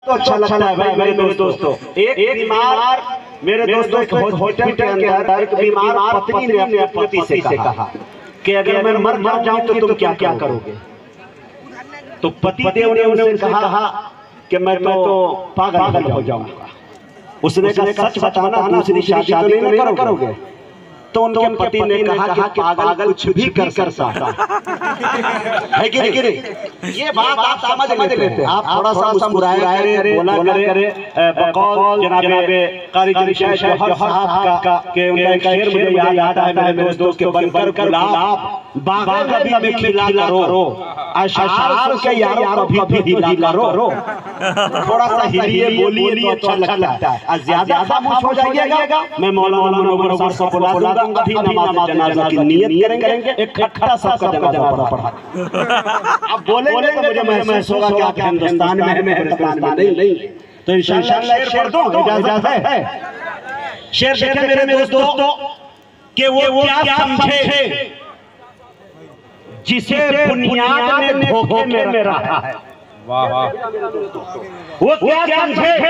तो अच्छा लगता है भाई मेरे दोस्तों। एक बीमार मेरे दोस्तों एक हॉस्पिटल के अंदर एक बीमार पत्नी ने अपने पति से कहा कि अगर मैं मर जाऊं तो तुम क्या क्या करोगे। तो पति देव ने उनसे कहा कि मैं तो पागल हो जाऊंगा। उसने कहा सच बताना दूसरी शादी तो नहीं करोगे। तो उनके पति ने कहा कि पागल कुछ भी कर सकता है कि नहीं। ये बात आप समझ लेते हैं। आप थोड़ा सा मुस्कुराया करें, बोला करें बकौल जनाबे कारी जरीशाह साहब का के उनका एक शेर मुझे याद आता है मेरे दोस्तों के बनकर गुलाब बाग़ में खिला करो अशआर के यारों कभी हिला करो। थोड़ा सा हिलिए बोलिए तो अच्छा लगता है। ज्यादा खामोश हो जाइएगा मैं मौलाना मनोवर साहब को बुला दूंगा। अभी नमाज जनाजा की नियत करेंगे। एक खट्टा सबका जनाजा पढ़ा। अब बोलेंगे तो मुझे महसूस होगा कि आप हिंदुस्तान में हैं, हिंदुस्तान में नहीं। तो इंशाअल्लाह शेर दो इजाजत है। शेर देखें मेरे दोस्तों कि वो क्या समझे जिसे बुनियाद ने धोखे में रखा है। वाह वाह। वो क्या समझे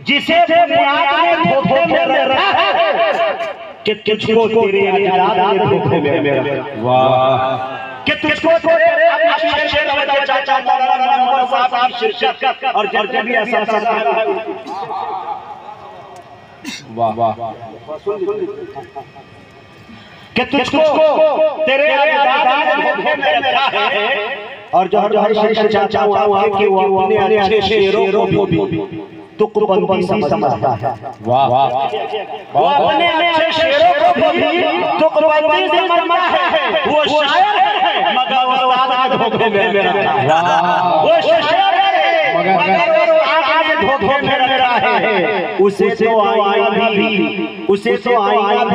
जिसे बुनियाद ने धोखे में रखा है कि तुझको तेरे अजदाद ने धोखे में रखा। वाह। कि तुझको तेरे चाचा मौलाना साहब शिरकत और जब भी ऐसा करता है। वाह वाह। कि तुझको तेरे अजदाद ने धोखे में रखा है। और जो हर शेर चाचा हुआ कि वो अपने अच्छे शेरों को भी तुकबंदी समझता है। वाह वाह। वो अपने अच्छे शेरों को भी तुकबंदी समझता है। वो शायर है मगर उस्ताद धोखे में रखा है। वो शायर है मगर उस्ताद धोखे में रखा है। उसे तो आईना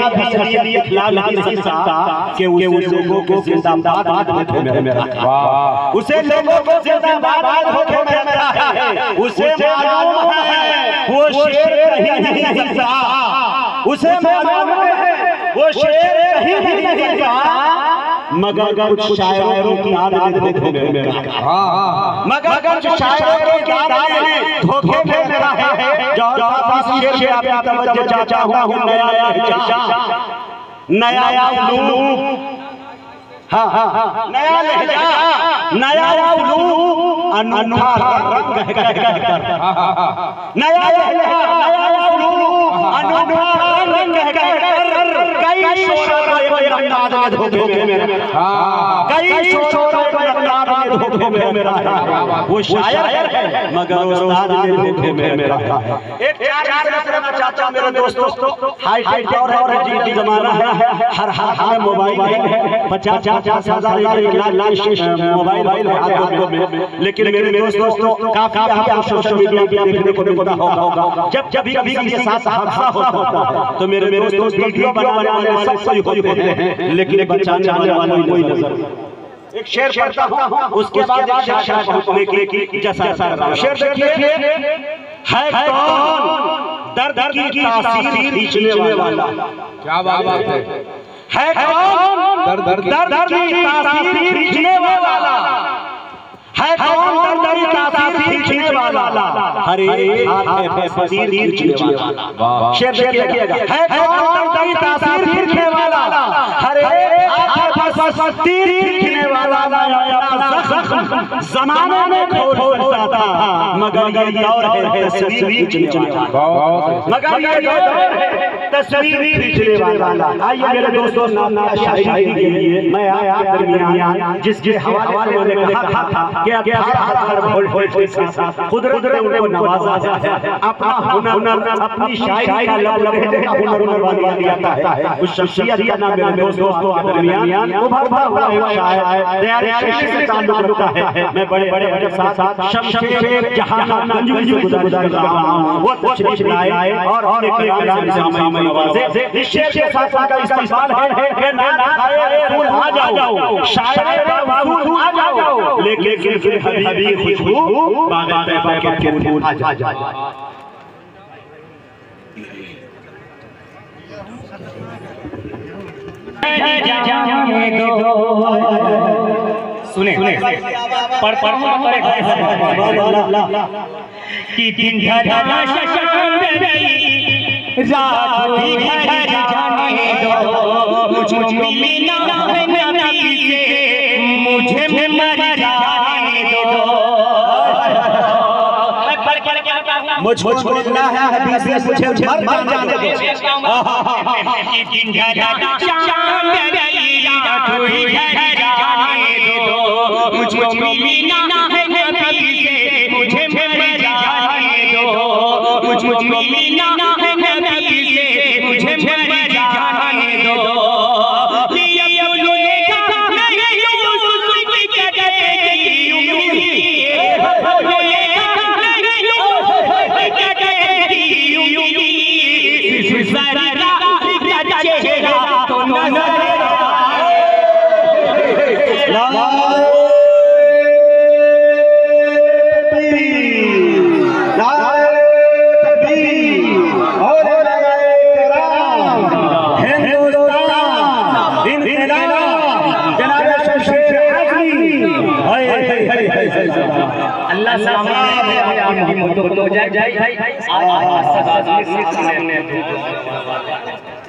भी असलियत खिला नहीं सकता कि उसे लोगों को जिंदाबाद धोखे में रखा। उसे लोगों को जिंदाबाद धोखे में रखा है। उसे मालूम है वो शेर नहीं सकता। उसे मालूम है वो शेर नहीं सकता। मगर कुछ शायरों की आदत धोखे में रखा। मगर कुछ शायरों की आदत धोखे में रखा है। जो शेर पे आप तवज्जो चाहता हूं नया उलूम। हाँ हाँ नया लहजा नया उलूम अनोखा रंग कर नया लहजा नया उलूम अनोखा रंग कर कई शोरों को अंदाज में धोखे में कई शोरों को अंदाज में धोखे में रखा। वो शायर है मगर उस्ताद ने धोखे में रखा है। एक प्यार करना चाहता हूं मेरे दोस्तों। हाईटेक दौर है, डिजिटल जमाना है। हर हाथ में मोबाइल है। 50,000 मोबाइल हाथों में। लेकिन मेरे दोस्तों काफी आप सोशल मीडिया पे देखने को मिलता होगा जब कभी किसी के साथ हादसा होता है तो मेरे दोस्तों वीडियो बनाने वाले सब सही होते हैं लेकिन बचाने वाले कोई नजर। एक शेर पढ़ता हूं उसके बाद एक शेर पहुंचने की जैसा शेर देखिए। है कौन दर्द की तासीर खींचने वाला। क्या बात है कौन दर्द की तासीर खींचने वाला। है कौन दर्द की तासीर खींचने वाला। हर एक हाथ पे फसीर खींचने वाला। शेर देखिएगा। है कौन दर्द की तासीर खींचने वाला। हर एक हाथ पे फसीर खींचने वाला। ज़माने में खोलता था मगर ये दौर है तस्वीर खींचने वाला। मगर ये दौर है तस्वीर खींचने वाला। आइए मेरे दोस्तों नाम शायरी के लिए मैं आया दरमियान जिसके हवाले से मैंने कहा था कि 18 वोल्ट के साथ कुदरत ने उनको नवाजा है। अपना हुनर अपनी शायरी का हुनर बनवा दिया है। उस शख्सियत का नाम मेरे दोस्तों दरमियान उभरता हुआ एक शायर तैयारी से ताल्लुक रखता है। मैं बड़े साथ शमशेर जहां मंजूरी से गुजर रहा हूं। वो तशरीफ लाए और एक कलाम से नवाजे। इस शेर के साथ उनका इस्तेमाल है कि ना खाए फूल आ जाओ शायर फूल आ जाओ लेकिन फिर हबीबी खुशबू बाग़ तैयबा के फूल आ जाओ। जाने दो सुने पढ़ कि दिन ढला शशांक रात हुई घर जाने दो, मुझको मिली ना है नबी से, मुझे मर जाने दो। मुझको मिलना है हबीब से, मुझे मर जाने दो। दिन ढला शशांक रात हुई घर जाने दो, मुझको मिली ना है नबी से, मुझे मर जाने दो। मुझको मिली ना है नबी से, मुझे मर जाने दो।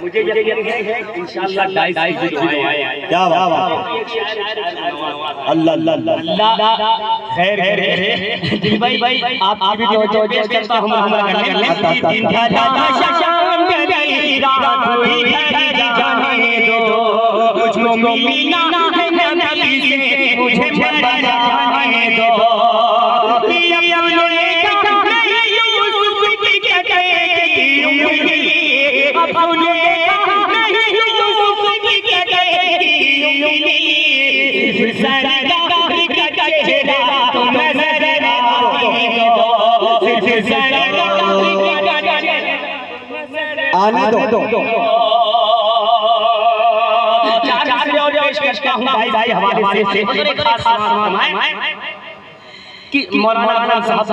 मुझे यकीन है इंशाअल्लाह क्या बात अल्लाह अल्लाह खैर दिल भाई आप भी तो पेश करता हूं हमरा कर ले। दिन ढला शशांक रात हुई घर जाने दो, मुझको मिली ना है नबी से, मुझे मर जाने दो। आने दो भाई हमारे से खास कि मौलाना साहब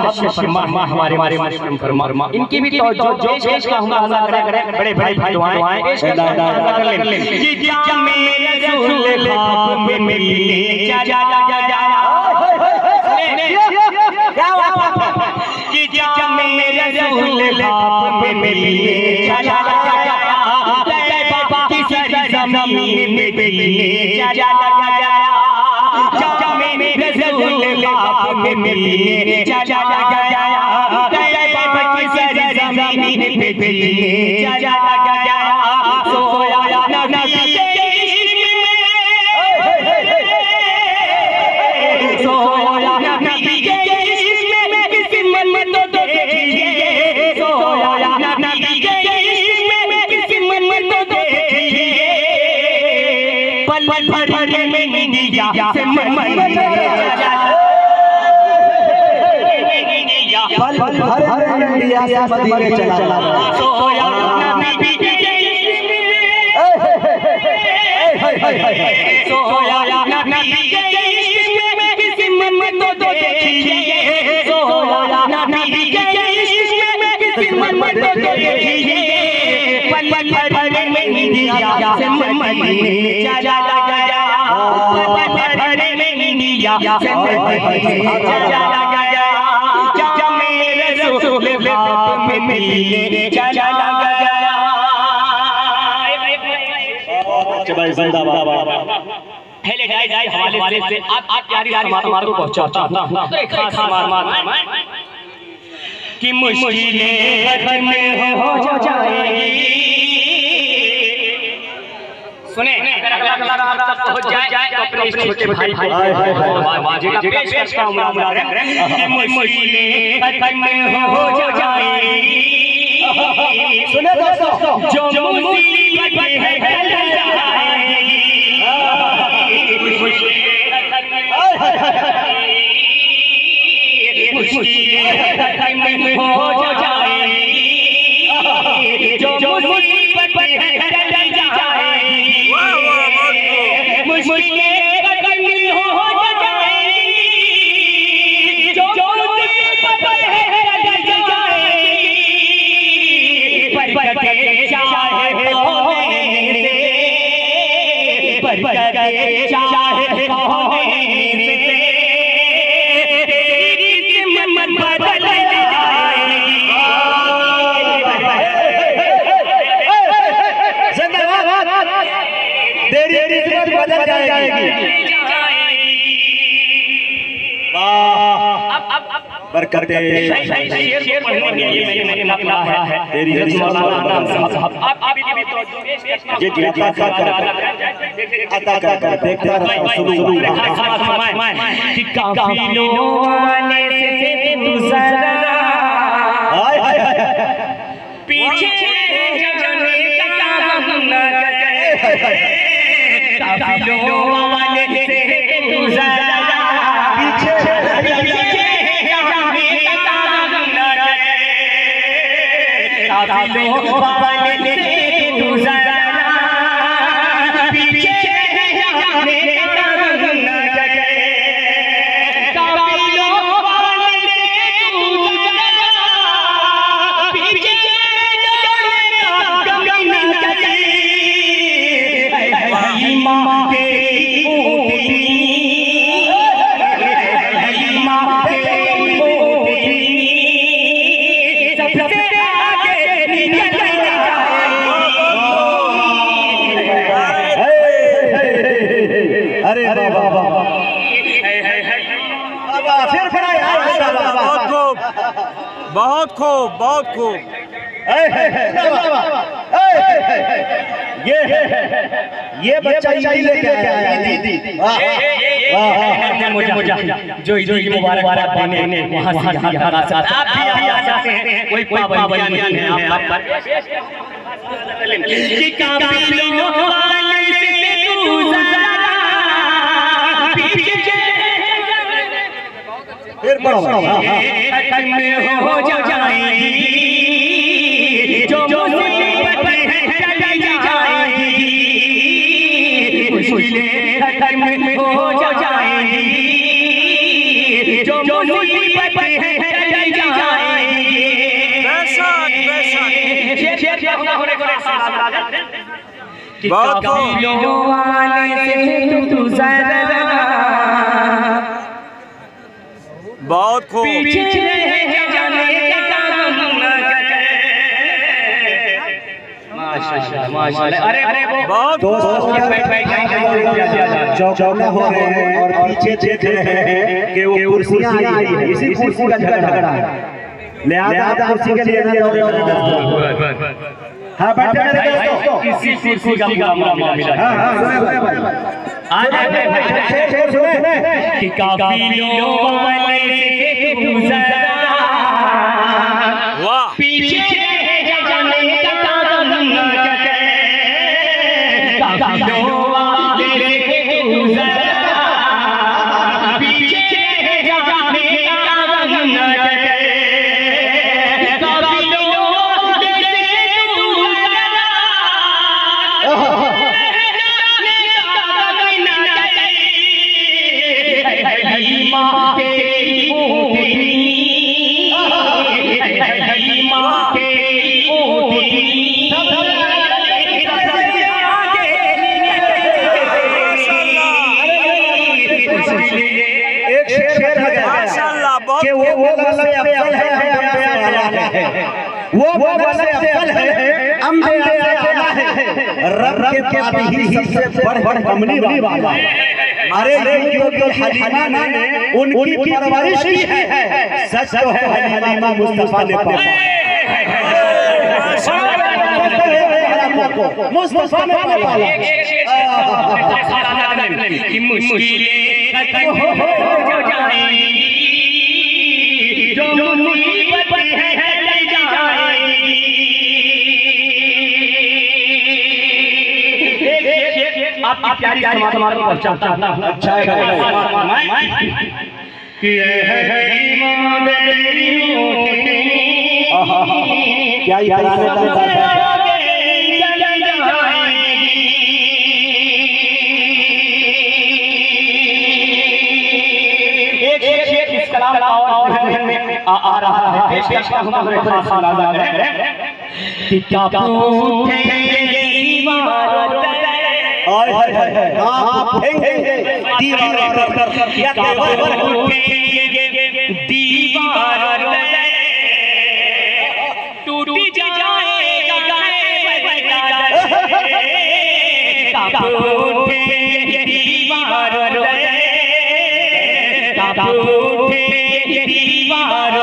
हमारे मुस्लिम फरमा इनकी भी तो जो पेश का हम अदा करें बड़े बड़े दुआएं पेश कर ले कि जा मेरे रसूल ख्वाब में मिलने जा क्या बात कि जा मेरे रसूल ख्वाब में मिलने जा की सारी ज़मीन में मिलने जा मेरे रसूल ख्वाब में मिलने जा की सारी ज़मीन में मिलने जा सोया नबी के इश्क़ में, सोया नबी के इश्क़ में किसी मन तो देखिए, सोया नबी के इश्क़ में किसी मन तो देखिए, पल भर में निया से मन पल भर इंडिया से मदीने चला सोया नबी के इश्क़ में, सोया नबी के इश्क़ में किसी मन तो देखिए, सोया नबी के इश्क़ में किसी मन तो देखिए, पल भर में निया से मदीने चला गया, पल भर में निया से मदीने चला गया, रसूल ख्वाब में मिलने चला गया। भाई जिंदाबाद पहले जाए हवाले से आप यारी समार को पहुंचाता हूं एक खास समार कि मुश्किलें खत्म हो जाएगी। सुने अगर अगला आप तक पहुंच जाए तो अपने छोटे भाई को पेश करता हूं कि मुश्किलें खत्म हो जाएगी। सुने दोस्तों जो मुसीबत है टल जाएगी, मुश्किलें खत्म हो जाएगी, जो मुसीबत है टल जाएगी, मुश्किलें खत्म हो जाएगी, जो मुसीबत है टल जाएगी, बरकते चाहे होने से, बरकते चाहे होने बरकते शेर पढ़ने के लिए मैंने निकला है तेरी मौलाना साहब आप ये अता कर देखता रहा सुनो कि काफिलों वाले से तू जरा हाय हाय पीछे जाने का गम न करे काफिलों वाले से तू जरा पीछे काफिलों वाले से तू जरा पीछे जाने का गम न करे काफिलों वाले से तू जरा पीछे जाने का गम न करे मां के अरे बाबा फिर खड़ा बहुत खूब बहुत खूब बहुत खूब ये बच्चा लेके आया दीदी जो मुबारक देने वहां से आप भी आ जाते हैं कोई पाबंदी नहीं है आप पर कि काफिलों वाले से तू जरा फिर पढ़ो खत्म हो जाएगी जो मुसीबत है चली जाएगी मुश्किलें खत्म हो जाएगी जो मुसीबत है चली जाएगी बहुत काफिलों वाले से तू जरा बहुत खूब पीछे जाने का गम न करे माशाल्लाह माशाल्लाह अरे वो बहुत चौका हो रहे हैं और पीछे देख रहे हैं कि वो कुर्सियां आई है इसी कुर्सी का झगड़ा है लिहाजा कुर्सी के लिए हाँ बैठे मेरे दोस्तों इसी कुर्सी का मामला हाँ सुने कि काफिलों वाले से तू जरा पीछे जाने का गम न करे काफिलों वाले से तू जरा पीछे जाने का गम न करे काफिलों वाले से तू वो अफजल है रब के पास ही सबसे बड़ कमली वाला है। अरे क्योंकि हलीमा ने उनकी परवरिश की है सच तो है हलीमा मुस्तफा ने पाया मुस्तफा ने पाया कि मुश्किलें खत्म हो जाएंगी जो मुसीबत है चली जाएगी आप प्यारी समाज को चाहता हूं अच्छा है कि है ईमान तेरी क्या याद है आ रहा है पेश हमारे खास अंदाज है कि क्या पूछेंगे दीवार हाय हाय हाय आप पूछेंगे दीवार क्या पूछेंगे दीवार टूट जाएगा क्या पूछेंगे दीवार क्या पूछेंगे दीवार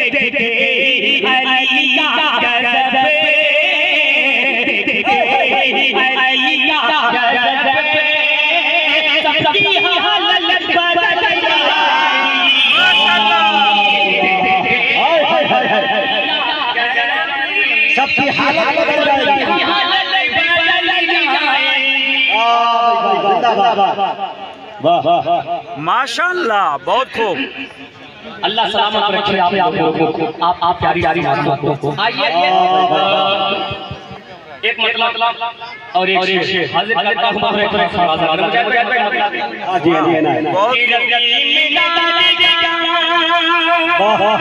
देखते अली का गजब, अली का गजब, सबकी हालत बदल गई। सबकी हालत बदल जाएगी। माशाअल्लाह, बहुत खूब। अल्लाह सलामत रखे आप लोगों को, आप प्यारी बातों को। आइए एक मतलब और एक शेर हाजिर करता हूं। बहुत